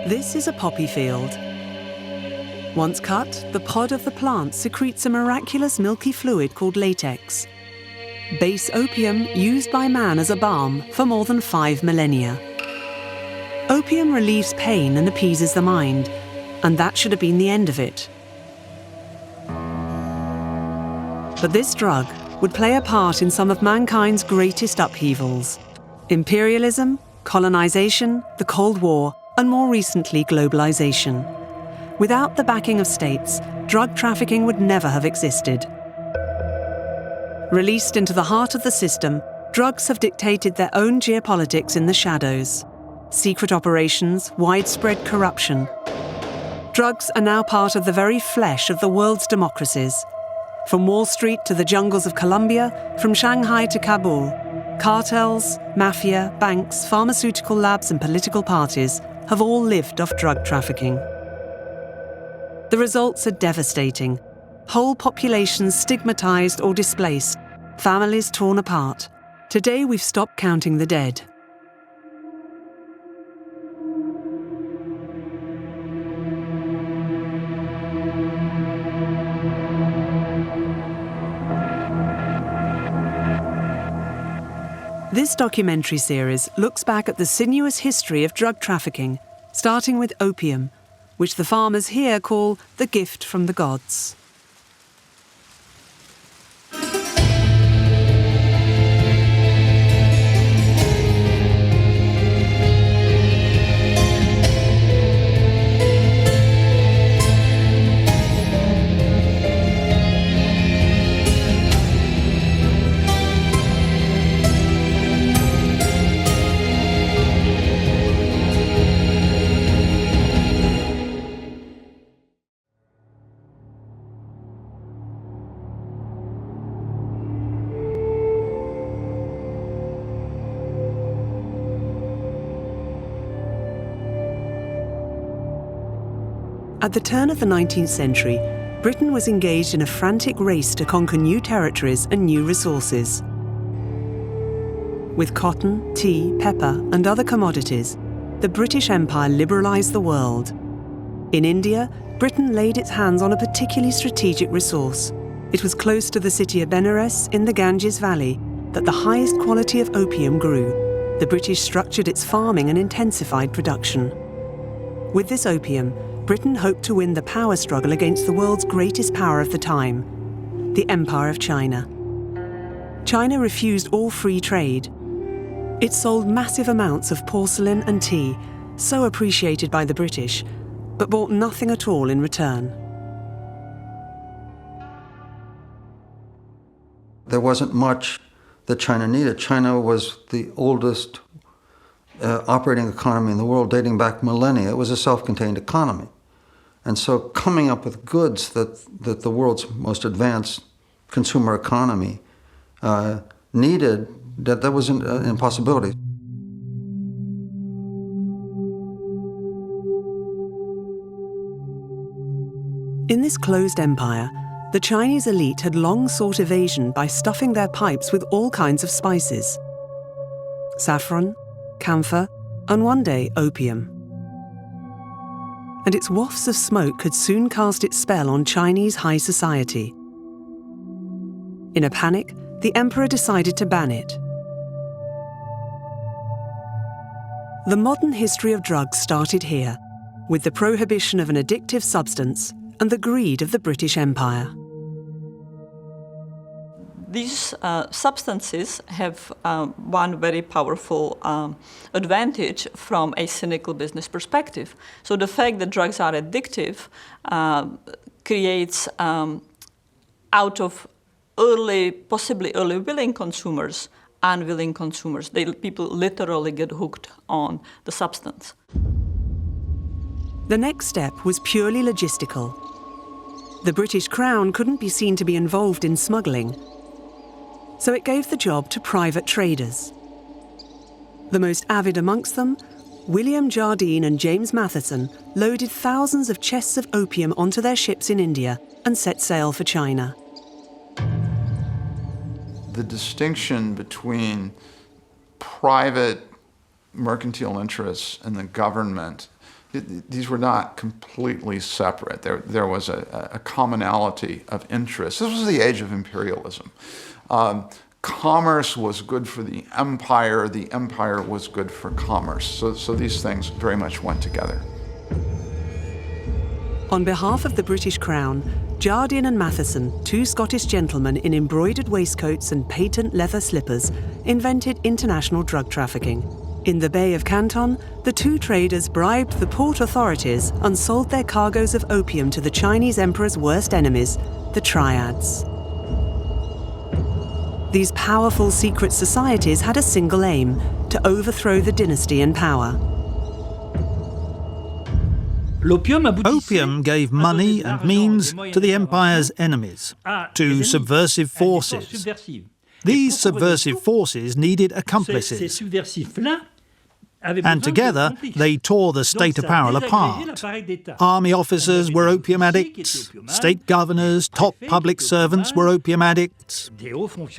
This is a poppy field. Once cut, the pod of the plant secretes a miraculous milky fluid called latex. Base opium used by man as a balm for more than 5 millennia. Opium relieves pain and appeases the mind, and that should have been the end of it. But this drug would play a part in some of mankind's greatest upheavals: imperialism, colonization, the Cold War, and more recently, globalization. Without the backing of states, drug trafficking would never have existed. Released into the heart of the system, drugs have dictated their own geopolitics in the shadows. Secret operations, widespread corruption. Drugs are now part of the very flesh of the world's democracies. From Wall Street to the jungles of Colombia, from Shanghai to Kabul, cartels, mafia, banks, pharmaceutical labs and political parties have all lived off drug trafficking. The results are devastating. Whole populations stigmatized or displaced, families torn apart. Today we've stopped counting the dead. This documentary series looks back at the sinuous history of drug trafficking, starting with opium, which the farmers here call the gift from the gods. At the turn of the 19th century, Britain was engaged in a frantic race to conquer new territories and new resources. With cotton, tea, pepper, and other commodities, the British Empire liberalised the world. In India, Britain laid its hands on a particularly strategic resource. It was close to the city of Benares in the Ganges Valley that the highest quality of opium grew. The British structured its farming and intensified production. With this opium, Britain hoped to win the power struggle against the world's greatest power of the time, the Empire of China. China refused all free trade. It sold massive amounts of porcelain and tea, so appreciated by the British, but bought nothing at all in return. There wasn't much that China needed. China was the oldest operating economy in the world, dating back millennia. It was a self-contained economy. And so coming up with goods that the world's most advanced consumer economy needed, that was an impossibility. In this closed empire, the Chinese elite had long sought evasion by stuffing their pipes with all kinds of spices. Saffron, camphor, and one day opium. And its wafts of smoke could soon cast its spell on Chinese high society. In a panic, the emperor decided to ban it. The modern history of drugs started here, with the prohibition of an addictive substance and the greed of the British Empire. These substances have one very powerful advantage from a cynical business perspective. So the fact that drugs are addictive creates out of possibly early willing consumers, unwilling consumers. People literally get hooked on the substance. The next step was purely logistical. The British Crown couldn't be seen to be involved in smuggling, so it gave the job to private traders. The most avid amongst them William Jardine and James Matheson loaded thousands of chests of opium onto their ships in India and set sail for China. The distinction between private mercantile interests and the government, these were not completely separate. There was a commonality of interests. This was the age of imperialism. Commerce was good for the empire was good for commerce. So these things very much went together. On behalf of the British Crown, Jardine and Matheson, two Scottish gentlemen in embroidered waistcoats and patent leather slippers, invented international drug trafficking. In the Bay of Canton, the two traders bribed the port authorities and sold their cargoes of opium to the Chinese emperor's worst enemies, the Triads. These powerful secret societies had a single aim: to overthrow the dynasty in power. Opium gave money and means to the empire's enemies, to subversive forces. These subversive forces needed accomplices, and together they tore the state apparel apart. Army officers were opium addicts, state governors, top public servants were opium addicts,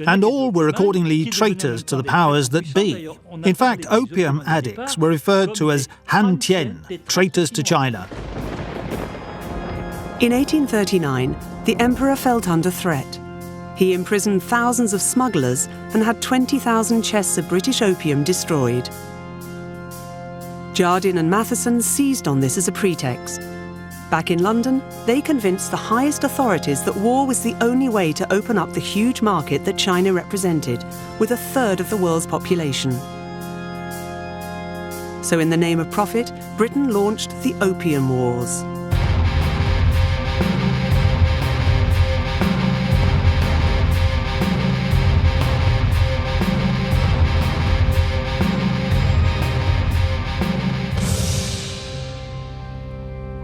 and all were accordingly traitors to the powers that be. In fact, opium addicts were referred to as Han Tian, traitors to China. In 1839, the emperor felt under threat. He imprisoned thousands of smugglers and had 20,000 chests of British opium destroyed. Jardine and Matheson seized on this as a pretext. Back in London, they convinced the highest authorities that war was the only way to open up the huge market that China represented, with a third of the world's population. So in the name of profit, Britain launched the Opium Wars.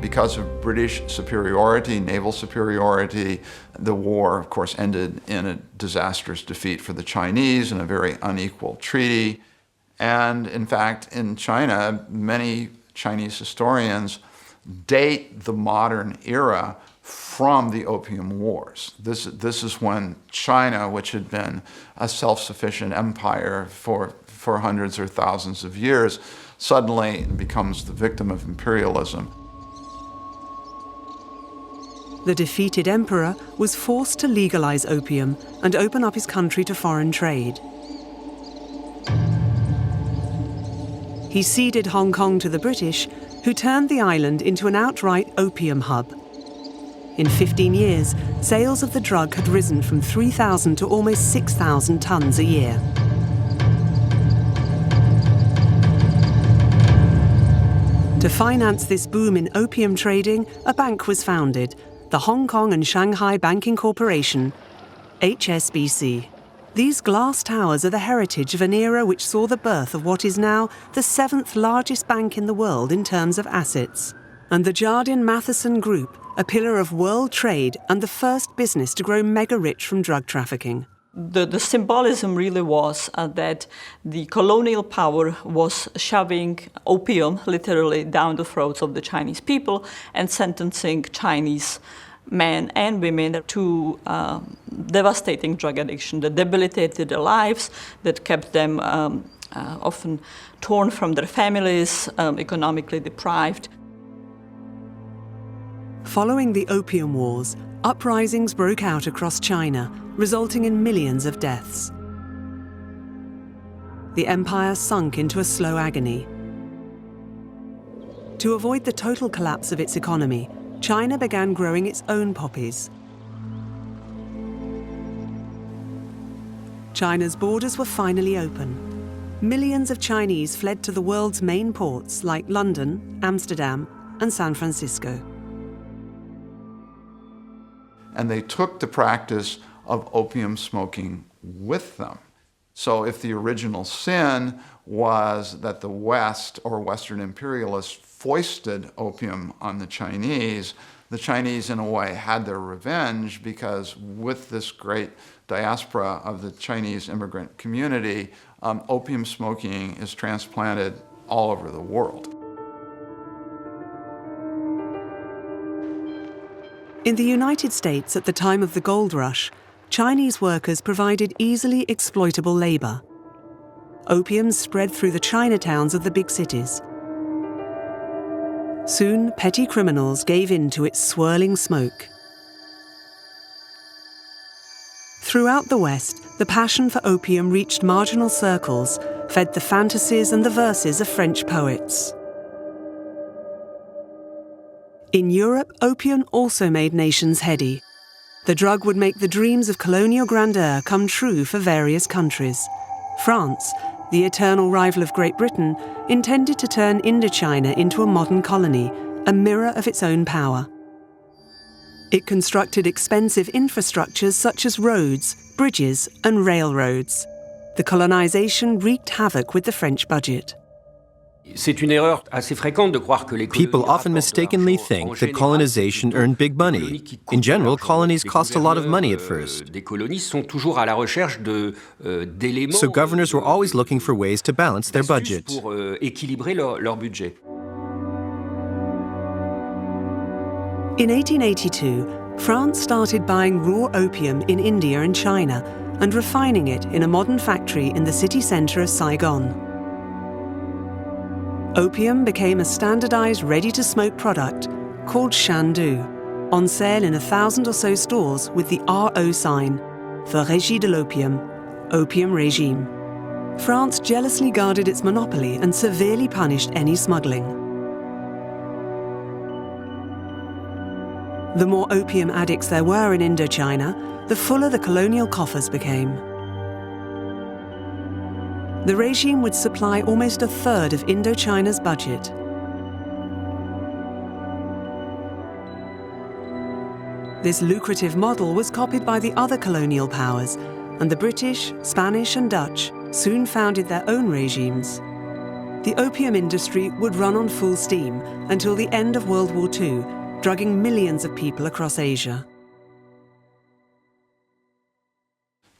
Because of British superiority, naval superiority, the war, of course, ended in a disastrous defeat for the Chinese in a very unequal treaty. And in fact, in China, many Chinese historians date the modern era from the Opium Wars. This is when China, which had been a self-sufficient empire for hundreds or thousands of years, suddenly becomes the victim of imperialism. The defeated emperor was forced to legalize opium and open up his country to foreign trade. He ceded Hong Kong to the British, who turned the island into an outright opium hub. In 15 years, sales of the drug had risen from 3,000 to almost 6,000 tons a year. To finance this boom in opium trading, a bank was founded, the Hong Kong and Shanghai Banking Corporation, HSBC. These glass towers are the heritage of an era which saw the birth of what is now the 7th largest bank in the world in terms of assets. And the Jardine-Matheson Group, a pillar of world trade and the first business to grow mega-rich from drug trafficking. The symbolism really was that the colonial power was shoving opium literally down the throats of the Chinese people and sentencing Chinese men and women to devastating drug addiction that debilitated their lives, that kept them often torn from their families, economically deprived. Following the Opium Wars, uprisings broke out across China, resulting in millions of deaths. The empire sunk into a slow agony. To avoid the total collapse of its economy, China began growing its own poppies. China's borders were finally open. Millions of Chinese fled to the world's main ports like London, Amsterdam, and San Francisco. And they took the practice of opium smoking with them. So if the original sin was that the West or Western imperialists foisted opium on the Chinese in a way had their revenge, because with this great diaspora of the Chinese immigrant community, opium smoking is transplanted all over the world. In the United States at the time of the gold rush, Chinese workers provided easily exploitable labor. Opium spread through the Chinatowns of the big cities. Soon, petty criminals gave in to its swirling smoke. Throughout the West, the passion for opium reached marginal circles, fed the fantasies and the verses of French poets. In Europe, opium also made nations heady. The drug would make the dreams of colonial grandeur come true for various countries. France, the eternal rival of Great Britain, intended to turn Indochina into a modern colony, a mirror of its own power. It constructed expensive infrastructures such as roads, bridges, and railroads. The colonization wreaked havoc with the French budget. People often mistakenly think that colonization earned big money. In general, colonies cost a lot of money at first. So governors were always looking for ways to balance their budget. In 1882, France started buying raw opium in India and China and refining it in a modern factory in the city centre of Saigon. Opium became a standardized, ready-to-smoke product called shandu, on sale in 1,000 or so stores with the RO sign, for Régie de l'Opium, Opium Regime. France jealously guarded its monopoly and severely punished any smuggling. The more opium addicts there were in Indochina, the fuller the colonial coffers became. The regime would supply almost a third of Indochina's budget. This lucrative model was copied by the other colonial powers, and the British, Spanish, and Dutch soon founded their own regimes. The opium industry would run on full steam until the end of World War II, drugging millions of people across Asia.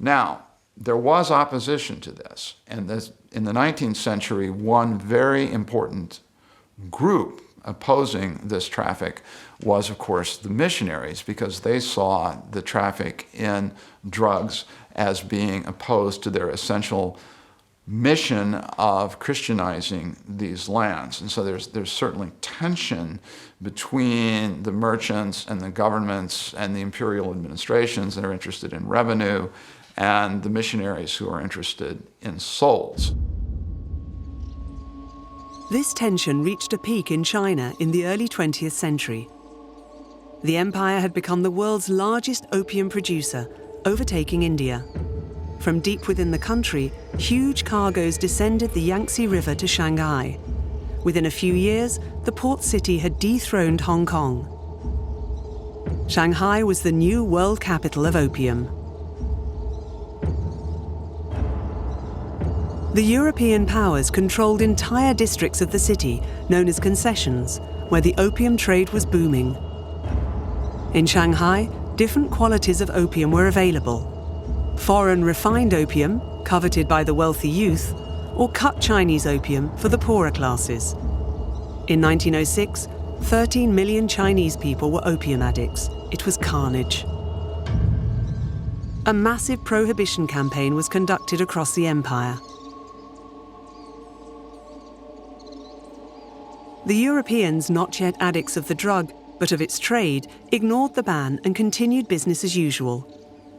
Now, there was opposition to this, and in the 19th century, one very important group opposing this traffic was, of course, the missionaries, because they saw the traffic in drugs as being opposed to their essential mission of Christianizing these lands. And so there's certainly tension between the merchants and the governments and the imperial administrations that are interested in revenue and the missionaries who are interested in souls. This tension reached a peak in China in the early 20th century. The empire had become the world's largest opium producer, overtaking India. From deep within the country, huge cargoes descended the Yangtze River to Shanghai. Within a few years, the port city had dethroned Hong Kong. Shanghai was the new world capital of opium. The European powers controlled entire districts of the city, known as concessions, where the opium trade was booming. In Shanghai, different qualities of opium were available. Foreign refined opium, coveted by the wealthy youth, or cut Chinese opium for the poorer classes. In 1906, 13 million Chinese people were opium addicts. It was carnage. A massive prohibition campaign was conducted across the empire. The Europeans, not yet addicts of the drug, but of its trade, ignored the ban and continued business as usual.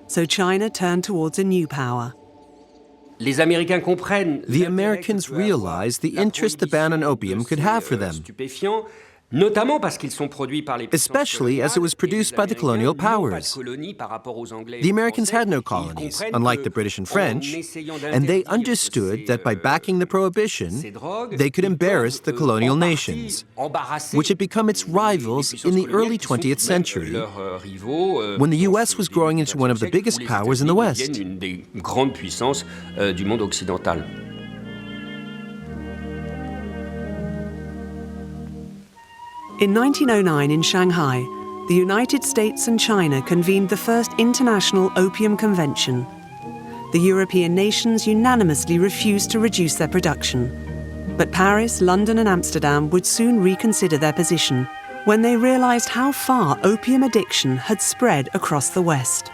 So China turned towards a new power. The Americans realized the interest the ban on opium could have for them, especially as it was produced by the colonial powers. The Americans had no colonies, unlike the British and French, and they understood that by backing the prohibition, they could embarrass the colonial nations, which had become its rivals in the early 20th century, when the U.S. was growing into one of the biggest powers in the West. In 1909 in Shanghai, the United States and China convened the first International Opium Convention. The European nations unanimously refused to reduce their production. But Paris, London and Amsterdam would soon reconsider their position when they realised how far opium addiction had spread across the West.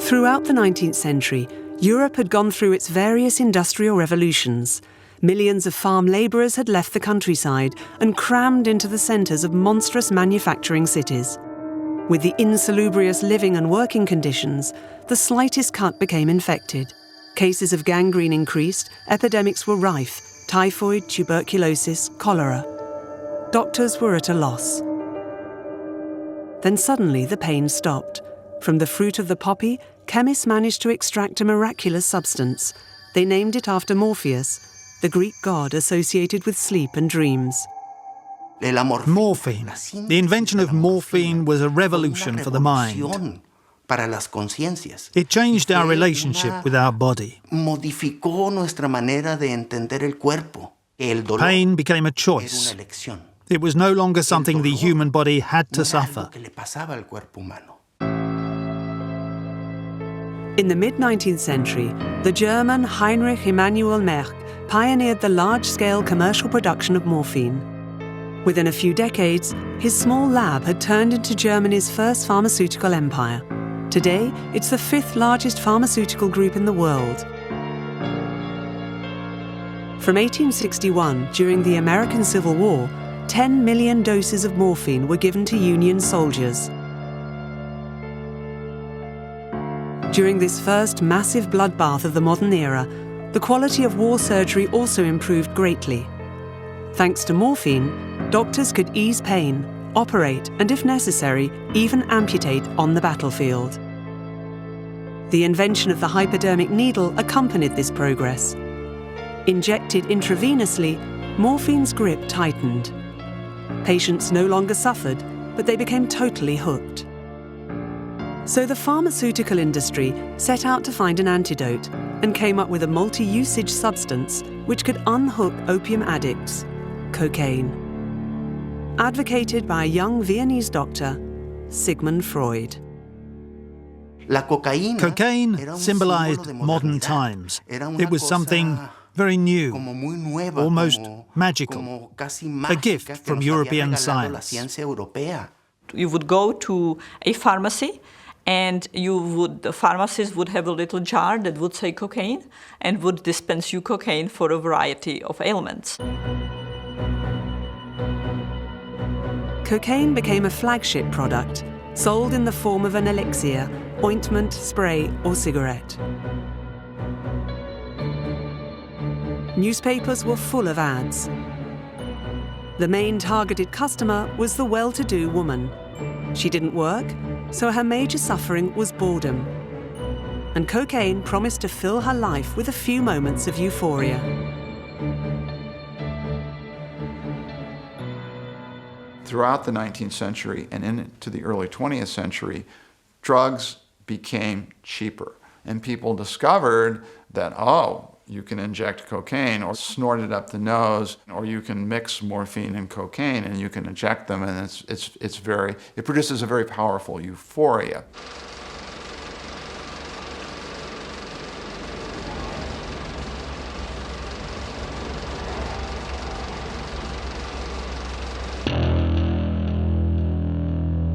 Throughout the 19th century, Europe had gone through its various industrial revolutions. Millions of farm labourers had left the countryside and crammed into the centres of monstrous manufacturing cities. With the insalubrious living and working conditions, the slightest cut became infected. Cases of gangrene increased, epidemics were rife: typhoid, tuberculosis, cholera. Doctors were at a loss. Then suddenly the pain stopped. From the fruit of the poppy, chemists managed to extract a miraculous substance. They named it after Morpheus, the Greek god associated with sleep and dreams. Morphine. The invention of morphine was a revolution for the mind. It changed our relationship with our body. Pain became a choice. It was no longer something the human body had to suffer. In the mid-19th century, the German Heinrich Emanuel Merck pioneered the large-scale commercial production of morphine. Within a few decades, his small lab had turned into Germany's first pharmaceutical empire. Today, it's the fifth largest pharmaceutical group in the world. From 1861, during the American Civil War, 10 million doses of morphine were given to Union soldiers. During this first massive bloodbath of the modern era, the quality of war surgery also improved greatly. Thanks to morphine, doctors could ease pain, operate, and if necessary, even amputate on the battlefield. The invention of the hypodermic needle accompanied this progress. Injected intravenously, morphine's grip tightened. Patients no longer suffered, but they became totally hooked. So the pharmaceutical industry set out to find an antidote and came up with a multi-usage substance which could unhook opium addicts: cocaine. Advocated by a young Viennese doctor, Sigmund Freud. Cocaine symbolized modern times. It was something very new, almost magical, a gift from European science. You would go to a pharmacy, and the pharmacist would have a little jar that would say cocaine and would dispense you cocaine for a variety of ailments. Cocaine became a flagship product, sold in the form of an elixir, ointment, spray, or cigarette. Newspapers were full of ads. The main targeted customer was the well-to-do woman. She didn't work, so her major suffering was boredom. And cocaine promised to fill her life with a few moments of euphoria. Throughout the 19th century and into the early 20th century, drugs became cheaper. And people discovered that, you can inject cocaine or snort it up the nose, or you can mix morphine and cocaine and you can inject them, and it produces a very powerful euphoria.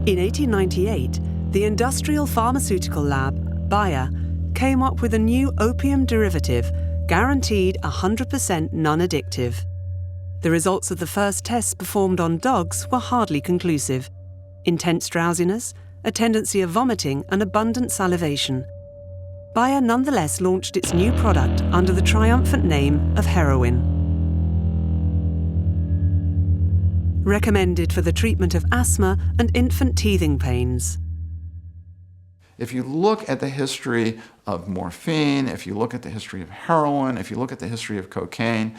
In 1898, the industrial pharmaceutical lab, Bayer, came up with a new opium derivative guaranteed 100% non-addictive. The results of the first tests performed on dogs were hardly conclusive. Intense drowsiness, a tendency of vomiting, and abundant salivation. Bayer nonetheless launched its new product under the triumphant name of heroin. Recommended for the treatment of asthma and infant teething pains. If you look at the history of morphine, if you look at the history of heroin, if you look at the history of cocaine,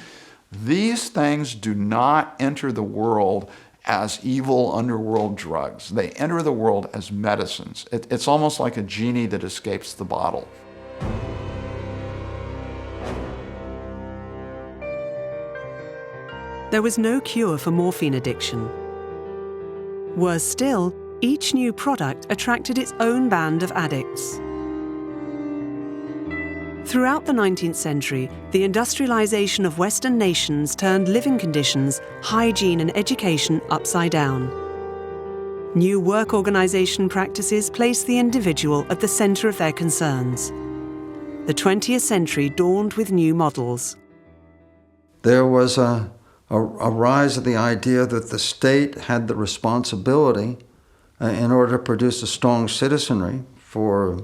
these things do not enter the world as evil underworld drugs. They enter the world as medicines. It's almost like a genie that escapes the bottle. there was no cure for morphine addiction. Worse still, each new product attracted its own band of addicts. Throughout the 19th century, the industrialization of Western nations turned living conditions, hygiene and education upside down. New work organization practices placed the individual at the center of their concerns. The 20th century dawned with new models. There was a rise of the idea that the state had the responsibility in order to produce a strong citizenry for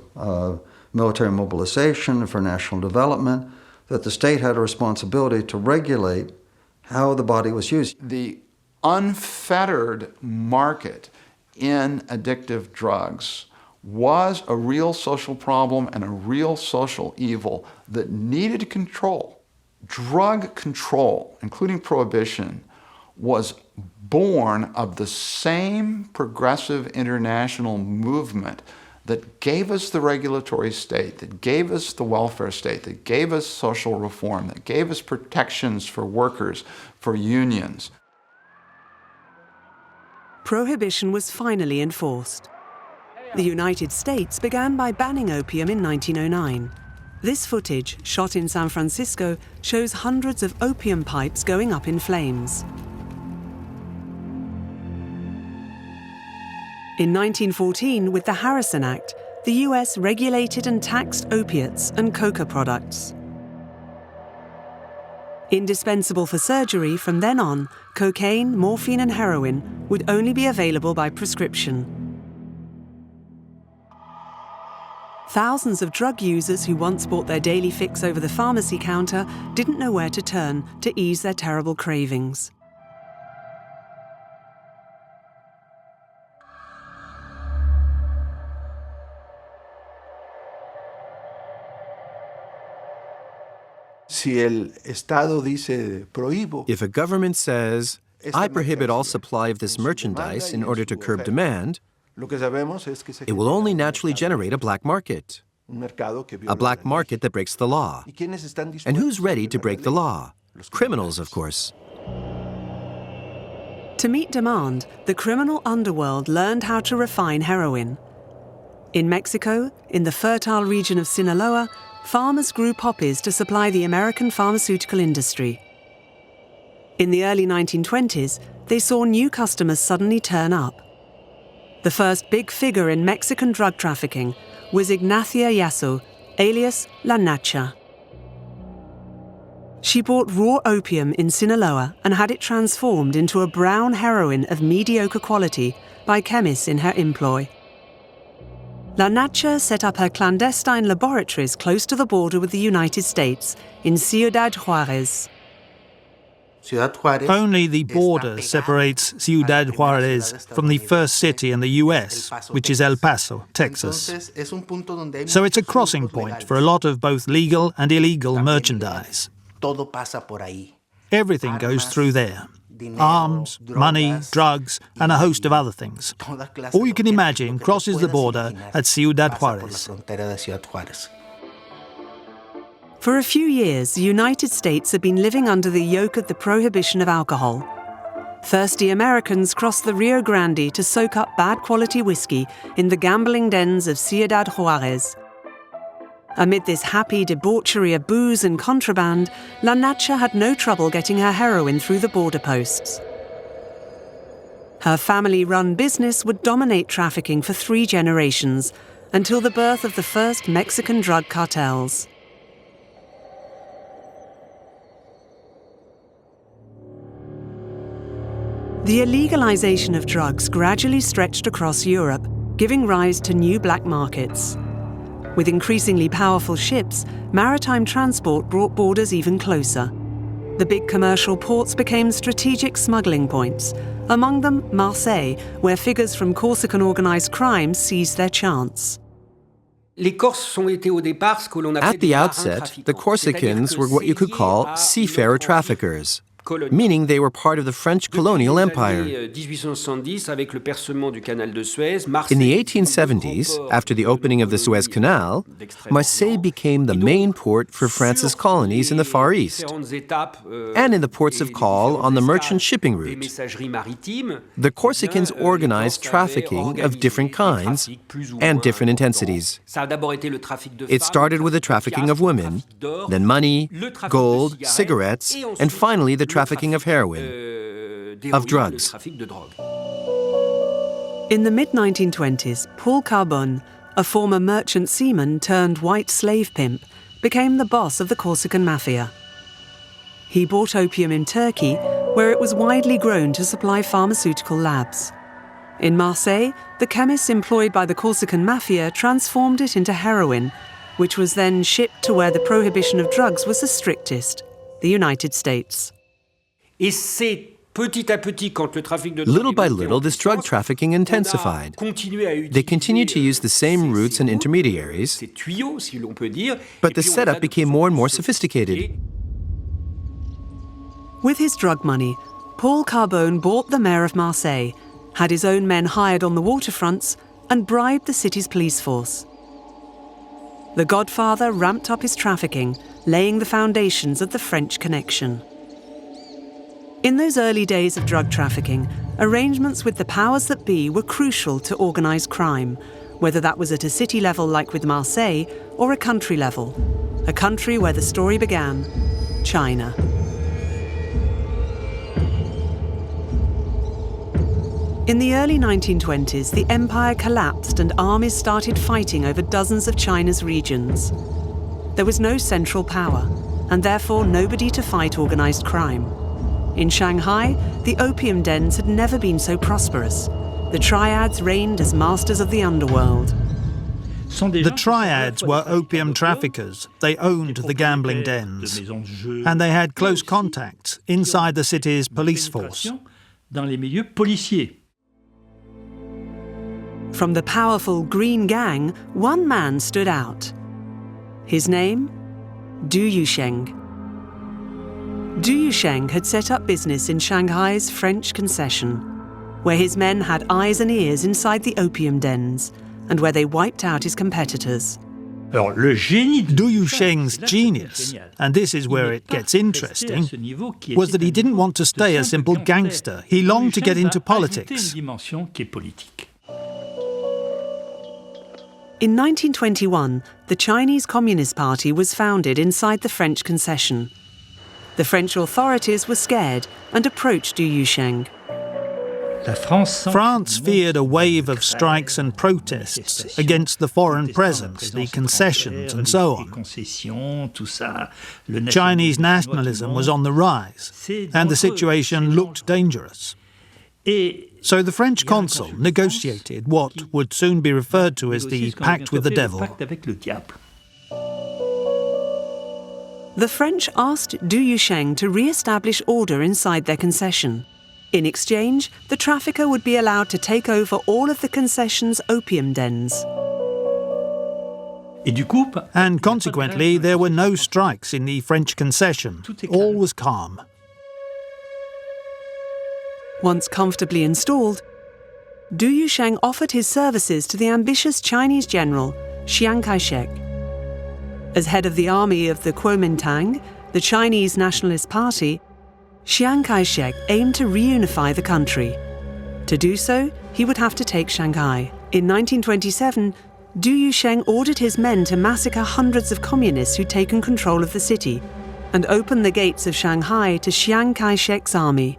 military mobilization, for national development, that the state had a responsibility to regulate how the body was used. The unfettered market in addictive drugs was a real social problem and a real social evil that needed control. Drug control, including prohibition, was born of the same progressive international movement that gave us the regulatory state, that gave us the welfare state, that gave us social reform, that gave us protections for workers, for unions. Prohibition was finally enforced. The United States began by banning opium in 1909. This footage, shot in San Francisco, shows hundreds of opium pipes going up in flames. In 1914, with the Harrison Act, the US regulated and taxed opiates and coca products. Indispensable for surgery, from then on, cocaine, morphine and heroin would only be available by prescription. Thousands of drug users who once bought their daily fix over the pharmacy counter didn't know where to turn to ease their terrible cravings. If a government says, I prohibit all supply of this merchandise in order to curb demand, it will only naturally generate a black market. A black market that breaks the law. And who's ready to break the law? Criminals, of course. To meet demand, the criminal underworld learned how to refine heroin. In Mexico, in the fertile region of Sinaloa, farmers grew poppies to supply the American pharmaceutical industry. In the early 1920s, they saw new customers suddenly turn up. The first big figure in Mexican drug trafficking was Ignacia Yasso, alias La Nacha. She bought raw opium in Sinaloa and had it transformed into a brown heroin of mediocre quality by chemists in her employ. La Nacha set up her clandestine laboratories close to the border with the United States in Ciudad Juárez. Only the border separates Ciudad Juárez from the first city in the US, which is El Paso, Texas. So it's a crossing point for a lot of both legal and illegal merchandise. Everything goes through there. Arms, money, drugs, and a host of other things. All you can imagine crosses the border at Ciudad Juárez. For a few years, the United States had been living under the yoke of the prohibition of alcohol. Thirsty Americans crossed the Rio Grande to soak up bad quality whiskey in the gambling dens of Ciudad Juárez. Amid this happy debauchery of booze and contraband, La Nacha had no trouble getting her heroin through the border posts. Her family-run business would dominate trafficking for 3 generations, until the birth of the first Mexican drug cartels. The illegalization of drugs gradually stretched across Europe, giving rise to new black markets. With increasingly powerful ships, maritime transport brought borders even closer. The big commercial ports became strategic smuggling points, among them Marseille, where figures from Corsican organized crime seized their chance. At the outset, the Corsicans were what you could call seafarer traffickers. meaning they were part of the French colonial empire. In the 1870s, after the opening of the Suez Canal, Marseille became the main port for France's colonies in the Far East, and in the ports of call on the merchant shipping route. The Corsicans organized trafficking of different kinds and different intensities. It started with the trafficking of women, then money, gold, cigarettes, and finally the trafficking of heroin, of drugs. In the mid-1920s, Paul Carbone, a former merchant seaman turned white slave pimp, became the boss of the Corsican mafia. He bought opium in Turkey, where it was widely grown to supply pharmaceutical labs. In Marseille, the chemists employed by the Corsican mafia transformed it into heroin, which was then shipped to where the prohibition of drugs was the strictest, the United States. Little by little, this drug trafficking intensified. They continued to use the same routes and intermediaries, but the setup became more and more sophisticated. With his drug money, Paul Carbone bought the mayor of Marseille, had his own men hired on the waterfronts, and bribed the city's police force. The Godfather ramped up his trafficking, laying the foundations of the French connection. In those early days of drug trafficking, arrangements with the powers that be were crucial to organised crime, whether that was at a city level like with Marseille or a country level, a country where the story began, China. In the early 1920s, the empire collapsed and armies started fighting over dozens of China's regions. There was no central power, and therefore nobody to fight organised crime. In Shanghai, the opium dens had never been so prosperous. The triads reigned as masters of the underworld. The triads were opium traffickers. They owned the gambling dens, and they had close contacts inside the city's police force. From the powerful Green Gang, one man stood out. His name? Du Yusheng. Du Yusheng had set up business in Shanghai's French concession, where his men had eyes and ears inside the opium dens, and where they wiped out his competitors. Du Yusheng's genius, and this is where it gets interesting, was that he didn't want to stay a simple gangster. He longed to get into politics. In 1921, the Chinese Communist Party was founded inside the French concession. The French authorities were scared and approached Du Yusheng. France feared a wave of strikes and protests against the foreign presence, the concessions and so on. Chinese nationalism was on the rise, and the situation looked dangerous. So the French consul negotiated what would soon be referred to as the Pact with the Devil. The French asked Du Yusheng to re-establish order inside their concession. In exchange, the trafficker would be allowed to take over all of the concession's opium dens. And consequently, there were no strikes in the French concession. All was calm. Once comfortably installed, Du Yusheng offered his services to the ambitious Chinese general, Chiang Kai-shek. As head of the army of the Kuomintang, the Chinese Nationalist Party, Chiang Kai-shek aimed to reunify the country. To do so, he would have to take Shanghai. In 1927, Du Yusheng ordered his men to massacre hundreds of communists who'd taken control of the city and open the gates of Shanghai to Chiang Kai-shek's army.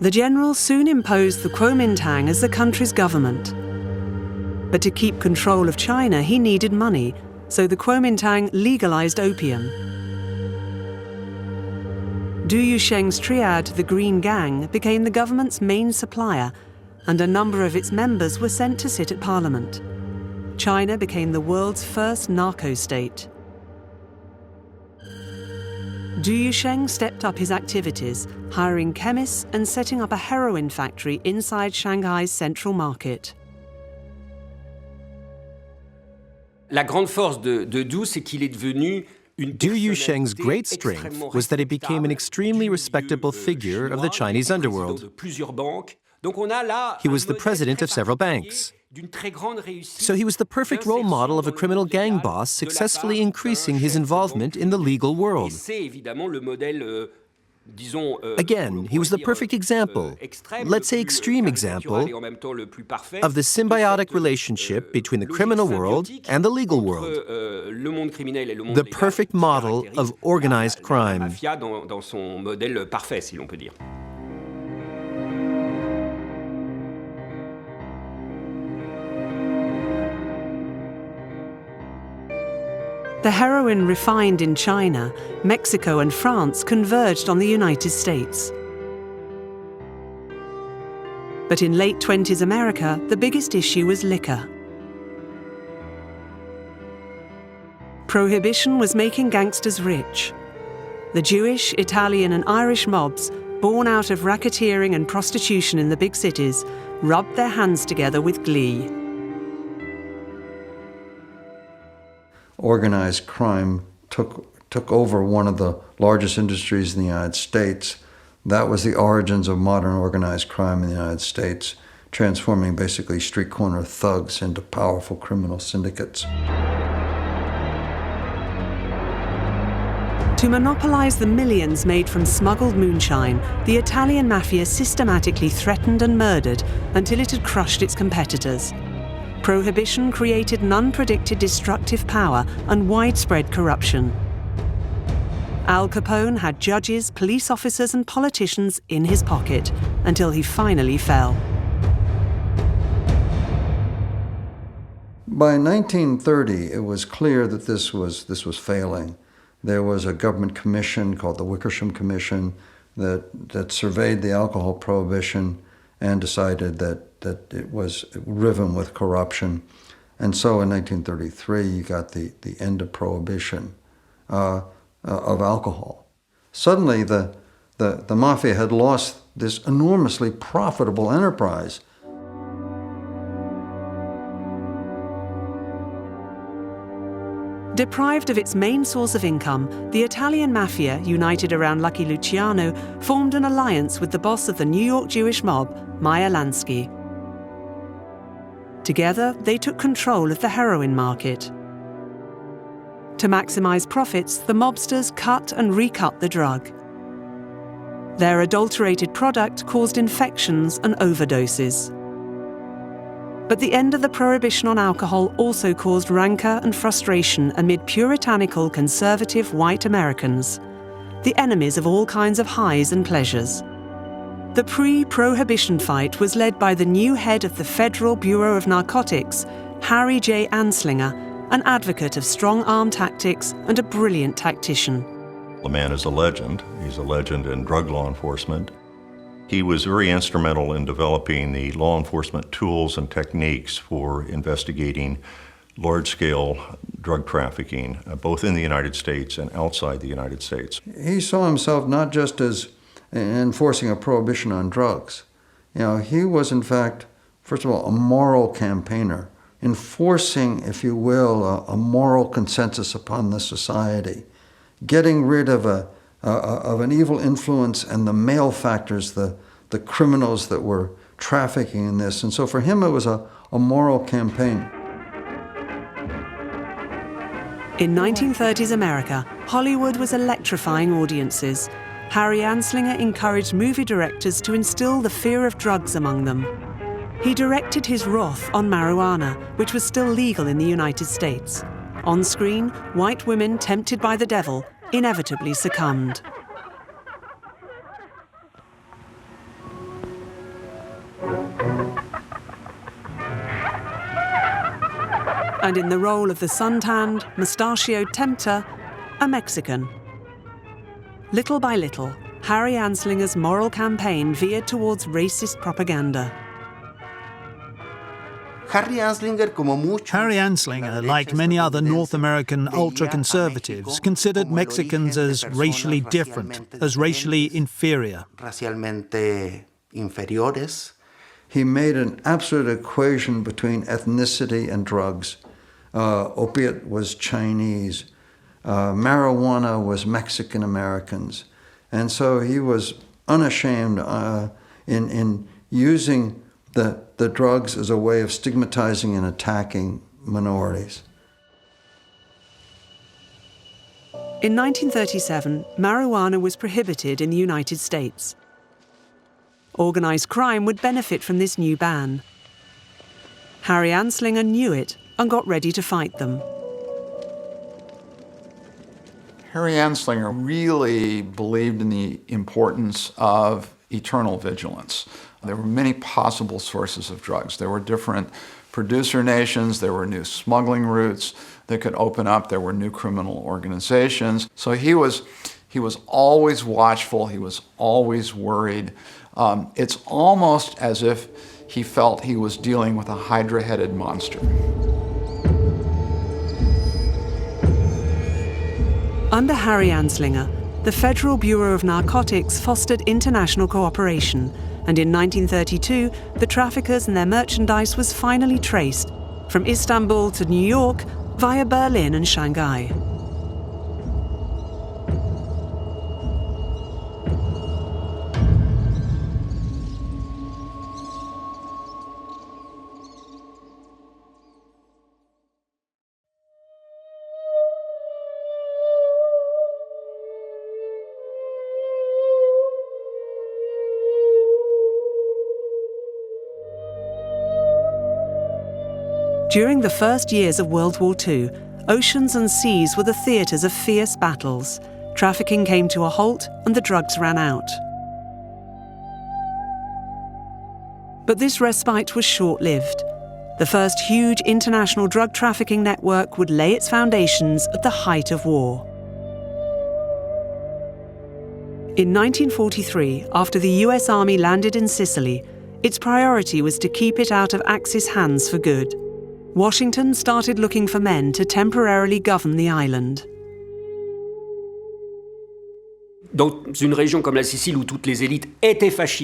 The general soon imposed the Kuomintang as the country's government. But to keep control of China, he needed money, so the Kuomintang legalized opium. Du Yusheng's triad, the Green Gang, became the government's main supplier, and a number of its members were sent to sit at parliament. China became the world's first narco-state. Du Yusheng stepped up his activities, hiring chemists and setting up a heroin factory inside Shanghai's central market. La grande force de Du, c'est qu'il est devenu Du Yusheng's great strength was that he became an extremely respectable figure of the Chinese underworld. He was the president of several banks. So he was the perfect role model of a criminal gang boss successfully increasing his involvement in the legal world. Again, he was the perfect example, let's say extreme example, of the symbiotic relationship between the criminal world and the legal world. The perfect model of organized crime. The heroin refined in China, Mexico and France converged on the United States. But in late 20s America, the biggest issue was liquor. Prohibition was making gangsters rich. The Jewish, Italian and Irish mobs, born out of racketeering and prostitution in the big cities, rubbed their hands together with glee. Organized crime took over one of the largest industries in the United States. That was the origins of modern organized crime in the United States, transforming basically street corner thugs into powerful criminal syndicates. To monopolize the millions made from smuggled moonshine, the Italian mafia systematically threatened and murdered until it had crushed its competitors. Prohibition created an unpredicted destructive power and widespread corruption. Al Capone had judges, police officers and politicians in his pocket until he finally fell. By 1930, it was clear that this was failing. There was a government commission called the Wickersham Commission that surveyed the alcohol prohibition and decided that it was riven with corruption. And so in 1933, you got the end of prohibition of alcohol. Suddenly, the mafia had lost this enormously profitable enterprise. Deprived of its main source of income, the Italian mafia, united around Lucky Luciano, formed an alliance with the boss of the New York Jewish mob, Meyer Lansky. Together, they took control of the heroin market. To maximize profits, the mobsters cut and recut the drug. Their adulterated product caused infections and overdoses. But the end of the prohibition on alcohol also caused rancor and frustration amid puritanical, conservative white Americans, the enemies of all kinds of highs and pleasures. The pre-prohibition fight was led by the new head of the Federal Bureau of Narcotics, Harry J. Anslinger, an advocate of strong-arm tactics and a brilliant tactician. The man is a legend. He's a legend in drug law enforcement. He was very instrumental in developing the law enforcement tools and techniques for investigating large-scale drug trafficking, both in the United States and outside the United States. He saw himself not just as enforcing a prohibition on drugs. He was, in fact, first of all, a moral campaigner, enforcing, if you will, a moral consensus upon the society, getting rid of an evil influence and the male factors, the criminals that were trafficking in this. And so for him, it was a moral campaign. In 1930s America, Hollywood was electrifying audiences. Harry Anslinger encouraged movie directors to instill the fear of drugs among them. He directed his wrath on marijuana, which was still legal in the United States. On screen, white women tempted by the devil inevitably succumbed. And in the role of the suntanned, mustachioed tempter, a Mexican. Little by little, Harry Anslinger's moral campaign veered towards racist propaganda. Harry Anslinger, like many other North American ultra-conservatives, considered Mexicans as racially different, as racially inferior. He made an absolute equation between ethnicity and drugs. Opiate was Chinese. Marijuana was Mexican Americans. And so he was unashamed in using the drugs as a way of stigmatizing and attacking minorities. In 1937, marijuana was prohibited in the United States. Organised crime would benefit from this new ban. Harry Anslinger knew it and got ready to fight them. Harry Anslinger really believed in the importance of eternal vigilance. There were many possible sources of drugs. There were different producer nations, there were new smuggling routes that could open up, there were new criminal organizations. So he was always watchful, he was always worried. It's almost as if he felt he was dealing with a hydra-headed monster. Under Harry Anslinger, the Federal Bureau of Narcotics fostered international cooperation, and in 1932, the traffickers and their merchandise was finally traced from Istanbul to New York via Berlin and Shanghai. During the first years of World War II, oceans and seas were the theatres of fierce battles. Trafficking came to a halt and the drugs ran out. But this respite was short-lived. The first huge international drug trafficking network would lay its foundations at the height of war. In 1943, after the US Army landed in Sicily, its priority was to keep it out of Axis hands for good. Washington started looking for men to temporarily govern the island.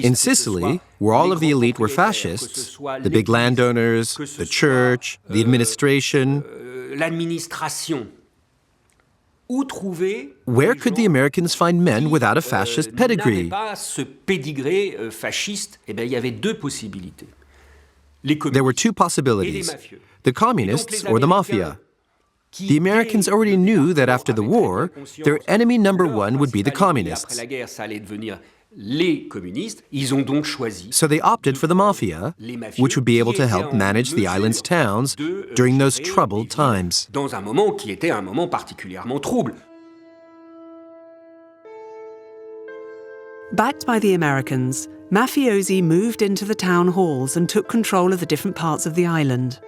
In Sicily, where all of the elite were fascists, the big landowners, the church, the administration, where could the Americans find men without a fascist pedigree? There were two possibilities, the communists or the mafia. The Americans already knew that after the war, their enemy number one would be the communists. So they opted for the mafia, which would be able to help manage the island's towns during those troubled times. Backed by the Americans, mafiosi moved into the town halls and took control of the different parts of the island.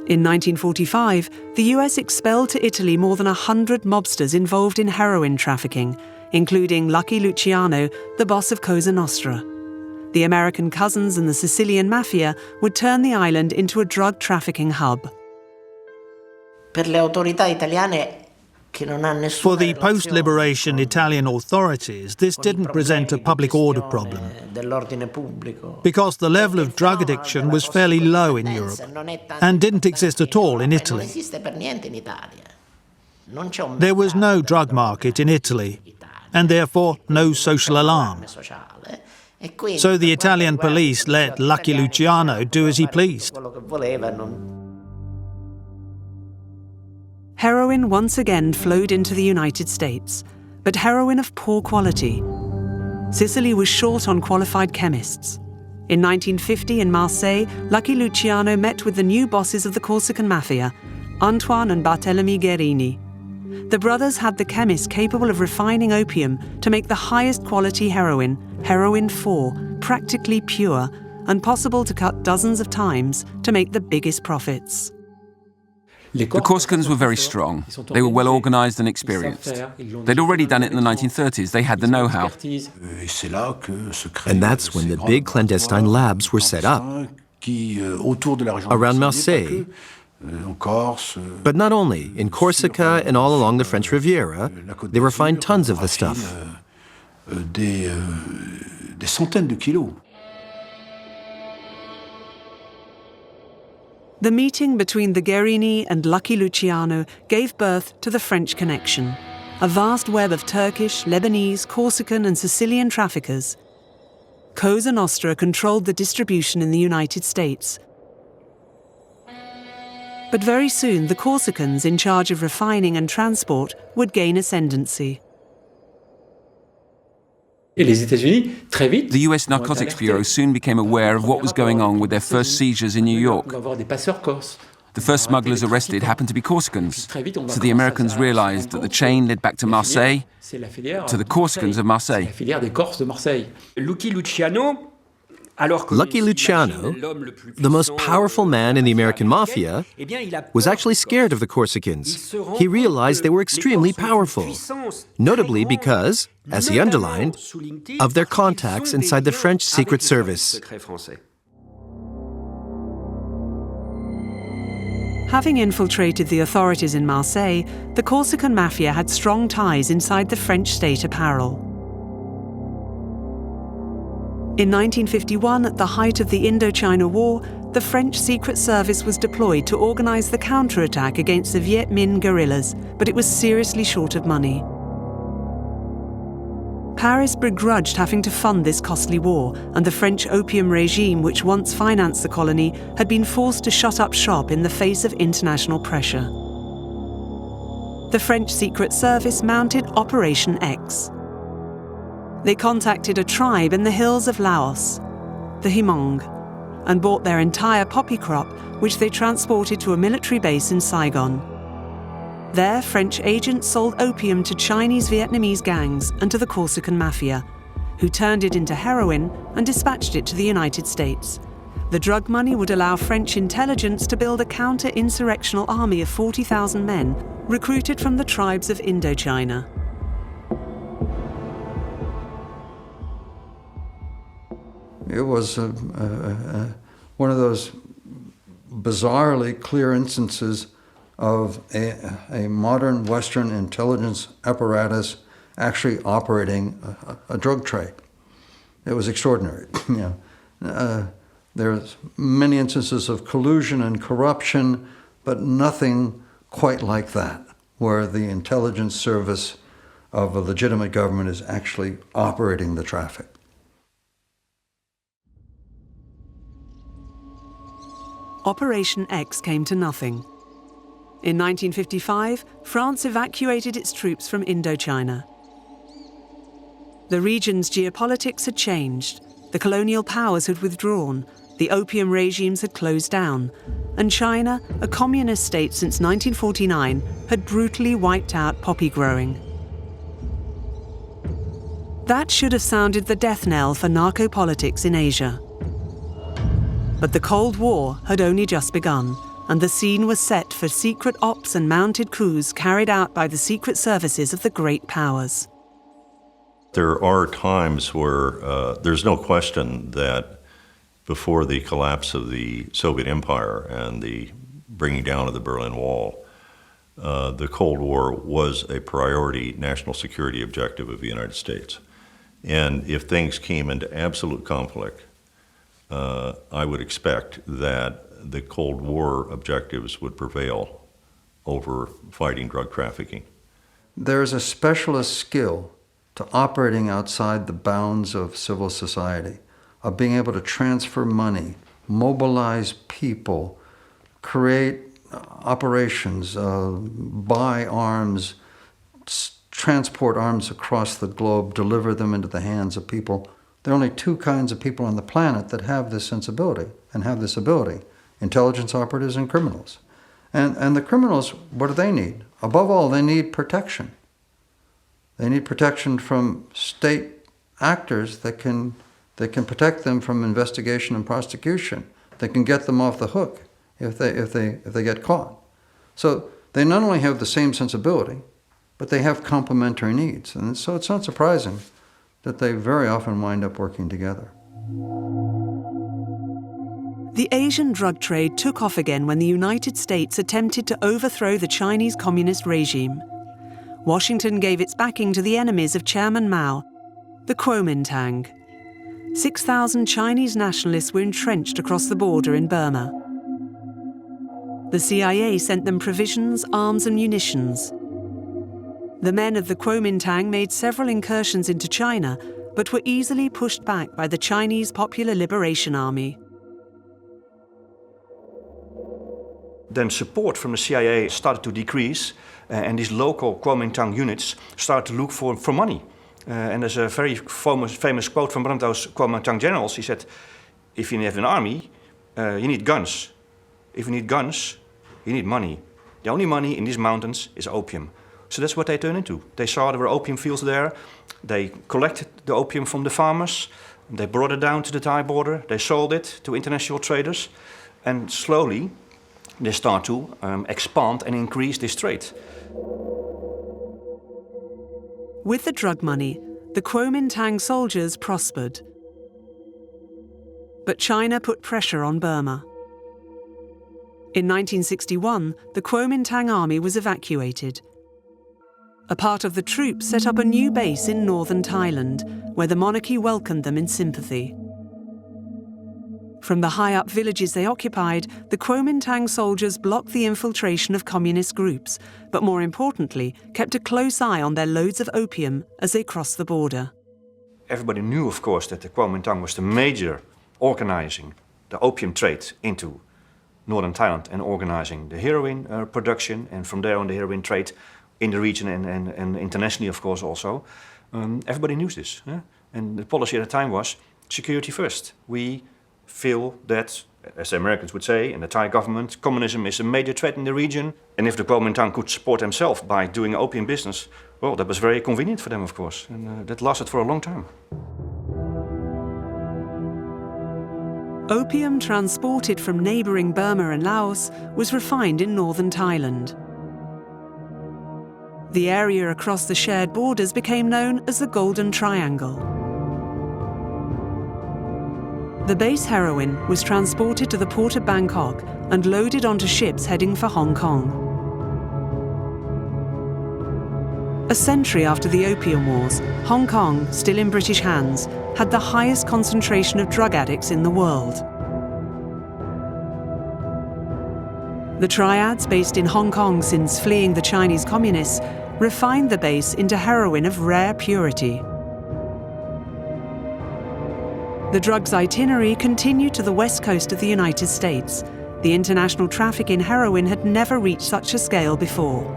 In 1945, the US expelled to Italy more than 100 mobsters involved in heroin trafficking, including Lucky Luciano, the boss of Cosa Nostra. The American cousins and the Sicilian mafia would turn the island into a drug trafficking hub. For the post-liberation Italian authorities, this didn't present a public order problem, because the level of drug addiction was fairly low in Europe and didn't exist at all in Italy. There was no drug market in Italy, and therefore no social alarm. So the Italian police let Lucky Luciano do as he pleased. Heroin once again flowed into the United States, but heroin of poor quality. Sicily was short on qualified chemists. In 1950 in Marseille, Lucky Luciano met with the new bosses of the Corsican mafia, Antoine and Barthélemy Guerini. The brothers had the chemists capable of refining opium to make the highest quality heroin, heroin 4, practically pure, and possible to cut dozens of times to make the biggest profits. The Corsicans were very strong. They were well organised and experienced. They'd already done it in the 1930s. They had the know-how. And that's when the big clandestine labs were set up around Marseille. But not only. In Corsica and all along the French Riviera, they refined tons of the stuff. Des centaines de kilos. The meeting between the Guerini and Lucky Luciano gave birth to the French Connection, a vast web of Turkish, Lebanese, Corsican and Sicilian traffickers. Cosa Nostra controlled the distribution in the United States. But very soon, the Corsicans, in charge of refining and transport, would gain ascendancy. The US Narcotics Bureau soon became aware of what was going on with their first seizures in New York. The first smugglers arrested happened to be Corsicans, so the Americans realized that the chain led back to Marseille, to the Corsicans of Marseille. Lucky Luciano, the most powerful man in the American mafia, was actually scared of the Corsicans. He realized they were extremely powerful, notably because, as he underlined, of their contacts inside the French Secret Service. Having infiltrated the authorities in Marseille, the Corsican mafia had strong ties inside the French state apparel. In 1951, at the height of the Indochina War, the French Secret Service was deployed to organize the counterattack against the Viet Minh guerrillas, but it was seriously short of money. Paris begrudged having to fund this costly war, and the French opium regime, which once financed the colony, had been forced to shut up shop in the face of international pressure. The French Secret Service mounted Operation X. They contacted a tribe in the hills of Laos, the Hmong, and bought their entire poppy crop, which they transported to a military base in Saigon. There, French agents sold opium to Chinese Vietnamese gangs and to the Corsican mafia, who turned it into heroin and dispatched it to the United States. The drug money would allow French intelligence to build a counter-insurrectional army of 40,000 men, recruited from the tribes of Indochina. It was one of those bizarrely clear instances of a modern Western intelligence apparatus actually operating a drug trade. It was extraordinary. There's many instances of collusion and corruption, but nothing quite like that, where the intelligence service of a legitimate government is actually operating the traffic. Operation X came to nothing. In 1955, France evacuated its troops from Indochina. The region's geopolitics had changed, the colonial powers had withdrawn, the opium regimes had closed down, and China, a communist state since 1949, had brutally wiped out poppy growing. That should have sounded the death knell for narco-politics in Asia. But the Cold War had only just begun, and the scene was set for secret ops and mounted coups carried out by the secret services of the great powers. There are times where there's no question that before the collapse of the Soviet Empire and the bringing down of the Berlin Wall, the Cold War was a priority national security objective of the United States. And if things came into absolute conflict, I would expect that the Cold War objectives would prevail over fighting drug trafficking. There's a specialist skill to operating outside the bounds of civil society, of being able to transfer money, mobilize people, create operations, buy arms, transport arms across the globe, deliver them into the hands of people. There are only two kinds of people on the planet that have this sensibility and have this ability: intelligence operatives and criminals. And the criminals, what do they need? Above all, they need protection. They need protection from state actors that can protect them from investigation and prosecution, that can get them off the hook if they get caught. So they not only have the same sensibility, but they have complementary needs. And so it's not surprising that they very often wind up working together. The Asian drug trade took off again when the United States attempted to overthrow the Chinese Communist regime. Washington gave its backing to the enemies of Chairman Mao, the Kuomintang. 6,000 Chinese nationalists were entrenched across the border in Burma. The CIA sent them provisions, arms and munitions. The men of the Kuomintang made several incursions into China, but were easily pushed back by the Chinese Popular Liberation Army. Then support from the CIA started to decrease, and these local Kuomintang units started to look for money. And there's a very famous quote from one of those Kuomintang generals. He said, if you have an army, you need guns. If you need guns, you need money. The only money in these mountains is opium. So that's what they turned into. They saw there were opium fields there. They collected the opium from the farmers. They brought it down to the Thai border. They sold it to international traders. And slowly, they start to expand and increase this trade. With the drug money, the Kuomintang soldiers prospered. But China put pressure on Burma. In 1961, the Kuomintang army was evacuated. A part of the troops set up a new base in northern Thailand, where the monarchy welcomed them in sympathy. From the high-up villages they occupied, the Kuomintang soldiers blocked the infiltration of communist groups, but more importantly, kept a close eye on their loads of opium as they crossed the border. Everybody knew, of course, that the Kuomintang was the major organizing the opium trade into northern Thailand and organizing the heroin production, and from there on the heroin trade in the region and internationally, of course, also. Everybody knew this. And the policy at the time was security first. We feel that, as the Americans would say, and the Thai government, communism is a major threat in the region. And if the Kuomintang could support themselves by doing opium business, well, that was very convenient for them, of course. And that lasted for a long time. Opium transported from neighbouring Burma and Laos was refined in northern Thailand. The area across the shared borders became known as the Golden Triangle. The base heroin was transported to the port of Bangkok and loaded onto ships heading for Hong Kong. A century after the Opium Wars, Hong Kong, still in British hands, had the highest concentration of drug addicts in the world. The triads, based in Hong Kong since fleeing the Chinese communists, refined the base into heroin of rare purity. The drug's itinerary continued to the west coast of the United States. The international traffic in heroin had never reached such a scale before.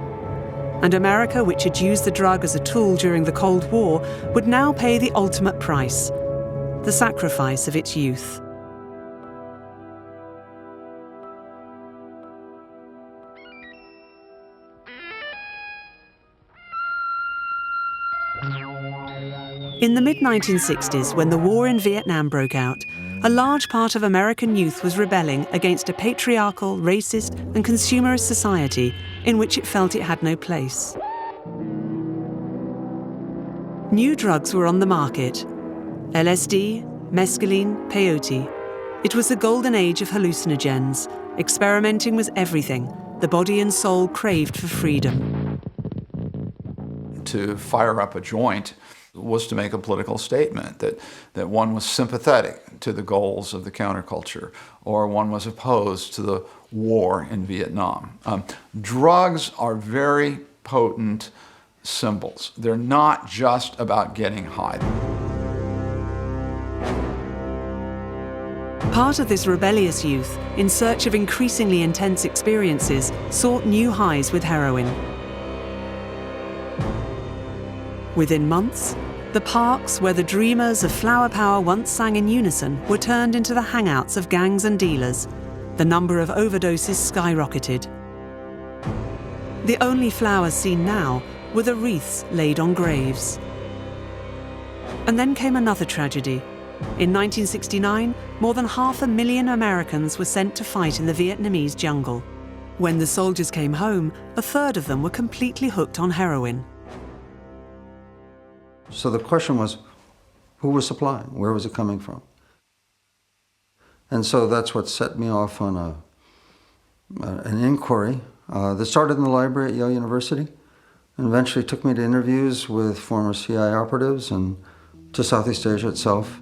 And America, which had used the drug as a tool during the Cold War, would now pay the ultimate price, the sacrifice of its youth. In the mid-1960s, when the war in Vietnam broke out, a large part of American youth was rebelling against a patriarchal, racist, and consumerist society in which it felt it had no place. New drugs were on the market: LSD, mescaline, peyote. It was the golden age of hallucinogens. Experimenting was everything. The body and soul craved for freedom. To fire up a joint was to make a political statement that one was sympathetic to the goals of the counterculture, or one was opposed to the war in Vietnam. Drugs are very potent symbols. They're not just about getting high. Part of this rebellious youth, in search of increasingly intense experiences, sought new highs with heroin. Within months, the parks where the dreamers of flower power once sang in unison were turned into the hangouts of gangs and dealers. The number of overdoses skyrocketed. The only flowers seen now were the wreaths laid on graves. And then came another tragedy. In 1969, more than 500,000 Americans were sent to fight in the Vietnamese jungle. When the soldiers came home, a third of them were completely hooked on heroin. So the question was, who was supplying? Where was it coming from? And so that's what set me off on an inquiry that started in the library at Yale University and eventually took me to interviews with former CIA operatives and to Southeast Asia itself.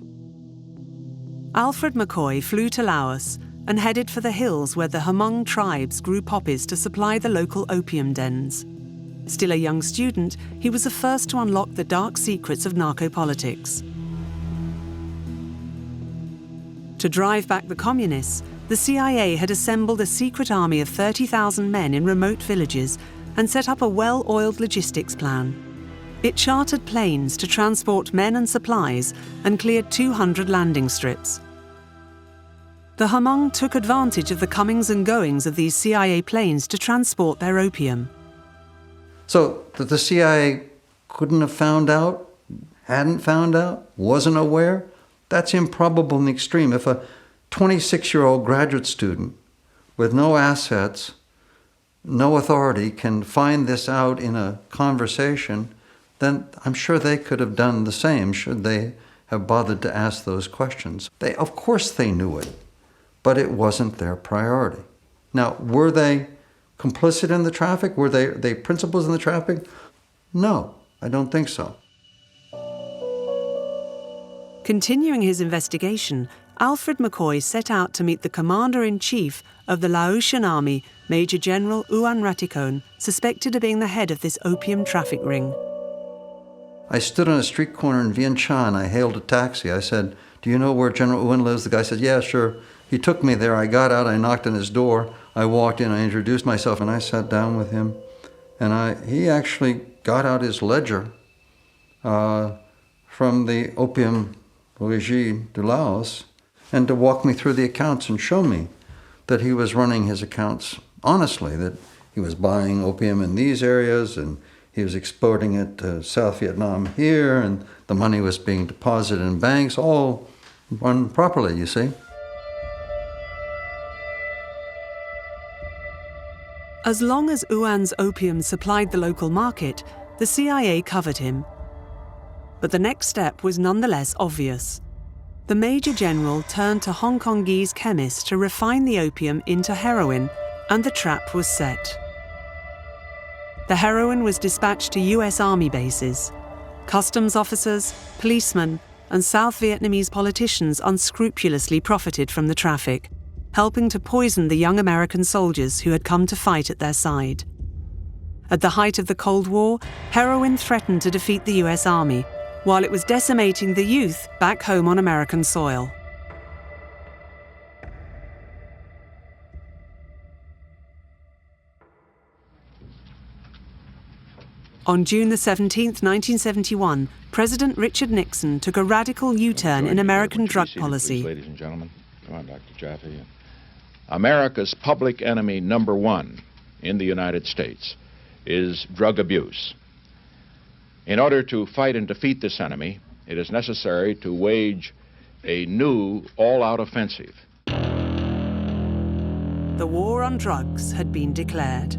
Alfred McCoy flew to Laos and headed for the hills where the Hmong tribes grew poppies to supply the local opium dens. Still a young student, he was the first to unlock the dark secrets of narco-politics. To drive back the communists, the CIA had assembled a secret army of 30,000 men in remote villages and set up a well-oiled logistics plan. It chartered planes to transport men and supplies and cleared 200 landing strips. The Hmong took advantage of the comings and goings of these CIA planes to transport their opium. So that the CIA couldn't have found out, hadn't found out, wasn't aware, that's improbable in the extreme. If a 26-year-old graduate student with no assets, no authority can find this out in a conversation, then I'm sure they could have done the same should they have bothered to ask those questions. Of course they knew it, but it wasn't their priority. Now, were they complicit in the traffic? Were they principals in the traffic? No, I don't think so. Continuing his investigation, Alfred McCoy set out to meet the commander-in-chief of the Laotian army, Major General Uan Ratikon, suspected of being the head of this opium traffic ring. I stood on a street corner in Vientiane. I hailed a taxi. I said, "Do you know where General Uan lives?" The guy said, "Yeah, sure." He took me there. I got out. I knocked on his door. I walked in. I introduced myself, and I sat down with him. And he actually got out his ledger from the opium régie de Laos, and to walk me through the accounts and show me that he was running his accounts honestly, that he was buying opium in these areas, and he was exporting it to South Vietnam here, and the money was being deposited in banks, all run properly, you see. As long as Uan's opium supplied the local market, the CIA covered him. But the next step was nonetheless obvious. The Major General turned to Hong Kongese chemists to refine the opium into heroin, and the trap was set. The heroin was dispatched to US Army bases. Customs officers, policemen, and South Vietnamese politicians unscrupulously profited from the traffic, helping to poison the young American soldiers who had come to fight at their side. At the height of the Cold War, heroin threatened to defeat the US Army, while it was decimating the youth back home on American soil. On June 17, 1971, President Richard Nixon took a radical U-turn in American drug policy. Ladies and gentlemen, come on, Dr. Jaffe. America's public enemy number one in the United States is drug abuse. In order to fight and defeat this enemy, it is necessary to wage a new all-out offensive. The war on drugs had been declared.